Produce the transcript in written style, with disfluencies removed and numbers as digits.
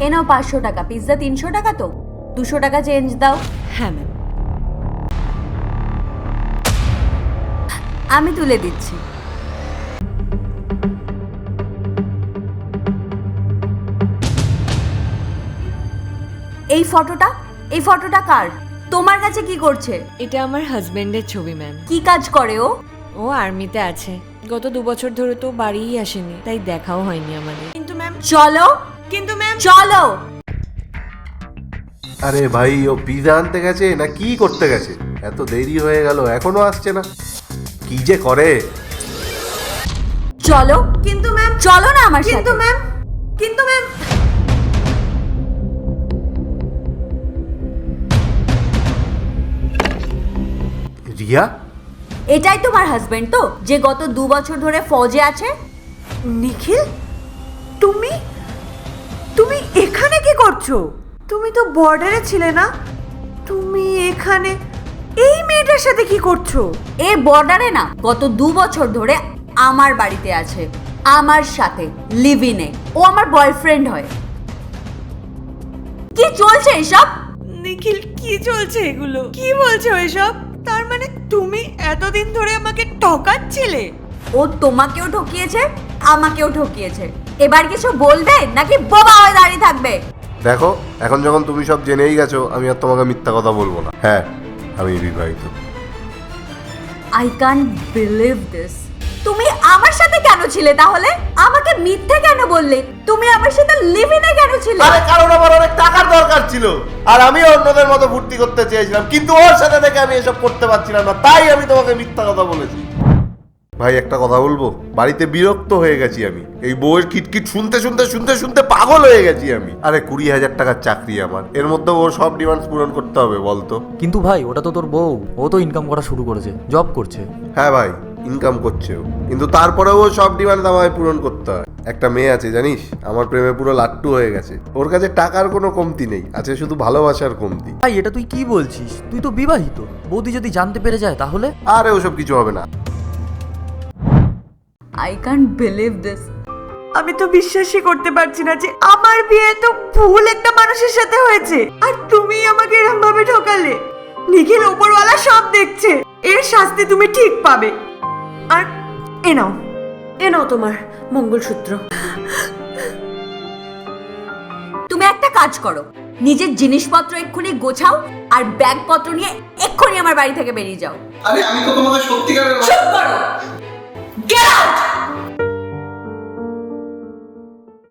এ নাও 500 টাকা। পিৎজা 300 টাকা তো, 200 টাকা চেঞ্জ দাও। হ্যাঁ ম্যাম। আমি তুলে দিচ্ছি। এই ফটোটা কার? তোমার কাছে কি করছে? এটা আমার হাজবেন্ডের ছবি ম্যাম। কি কাজ করে ও? ও আর্মিতে আছে। গত 2 বছর ধরে তো বাড়িই আসেনি, তাই দেখাও হয়নি আমাদের। কিন্তু ম্যাম চলো। আরে ভাই, ও পিজা আনতে গেছে না কি করতে গেছে? এত দেরি হয়ে গেল, এখনো আসছে না। কি যে করে। চলো। কিন্তু ম্যাম চলো না আমার সাথে। কিন্তু ম্যাম রিয়া, এটাই তোমার হাজবেন্ড তো, যে গত 2 বছর ধরে ফৌজে আছে? নিখিল, তুমি এখানে কি করছো? তুমি তো বর্ডারে ছিলে না, তুমি এখানে এই মেয়েটার সাথে কি করছো? এ বর্ডারে না, গত 2 বছর ধরে আমার বাড়িতে আছে, আমার সাথে লিভ ইনে। ও আমার বয়ফ্রেন্ড হয়। কি চলছে এসব? নিখিল, কি চলছে এগুলো? কি বলছো এসব? তার মানে তুমি এতদিন ধরে আমাকে ঠকাচ্ছিলে? ও তোমাকেও ঠকিয়েছে, আমাকেও ঠকিয়েছে। এবার কিছু বলবে নাকি বোবা হয়ে দাঁড়িয়ে থাকবে? দেখো, এখন যখন তুমি সব জেনেই গেছো, আমি আর তোমাকে মিথ্যা কথা বলবো না। হ্যাঁ, আমি বিবাহিত। I can't believe this. তুমি আমার সাথে কেন ছিলে তাহলে? আমাকে মিথ্যে কেন বললে? তুমি আমার সাথে লিভ ইনে কেন ছিলে? আরে কারণ আমার অনেক টাকার দরকার ছিল, আর আমি অন্যদের মতো ভর্তি করতে চেয়েছিলাম, কিন্তু ওর সাথে থেকে আমি এসব করতে পারছিলাম না, তাই আমি তোমাকে মিথ্যা কথা বলেছি। ভাই, একটা কথা বলবো? বাড়িতে বিরক্ত হয়ে গেছি আমি। এই বউয়ের কিটকিট শুনতে শুনতে শুনতে শুনতে পাগল হয়ে গেছি আমি। আরে 20,000 টাকার চাকরি আমার, এর মধ্যে ওর সব ডিমান্ডস পূরণ করতে হবে বলতো? কিন্তু ভাই, ওটা তো তোর বউ, ও তো ইনকাম করা শুরু করেছে, জব করছে। হ্যাঁ ভাই, ইনকাম করছেও, কিন্তু তারপরেও সব ডিমান্ড আমায় পূরণ করতে হয়। একটা মেয়ে আছে জানিস, আমার প্রেমে পুরো লাট্টু হয়ে গেছে। ওর কাছে টাকার কোনো কমতি নেই, আছে শুধু ভালোবাসার কমতি। ভাই, এটা তুই কি বলছিস? তুই তো বিবাহিত। বৌদি যদি জানতে পেরে যায় তাহলে? আরে ওসব কিছু হবে না। I can't believe this. আমি তো বিশ্বাসই করতে পারছি না যে আমার বিয়ে তো ভুল একটা মানুষের সাথে হয়েছে, আর তুমি আমাকে এরকম ভাবে ঠকালে। নিখিল, উপরওয়ালা সব দেখছে, এর শাস্তি তুমি ঠিক পাবে। আর এ নাও তোমার মঙ্গলসূত্র। তুমি একটা কাজ করো, নিজের জিনিসপত্র এক্ষুনি গোছাও আর ব্যাগপত্র নিয়ে এক্ষুনি আমার বাড়ি থেকে বেরিয়ে যাও। আরে আমি তো তোমাকে সত্যিকারের চুপ করো। Get out.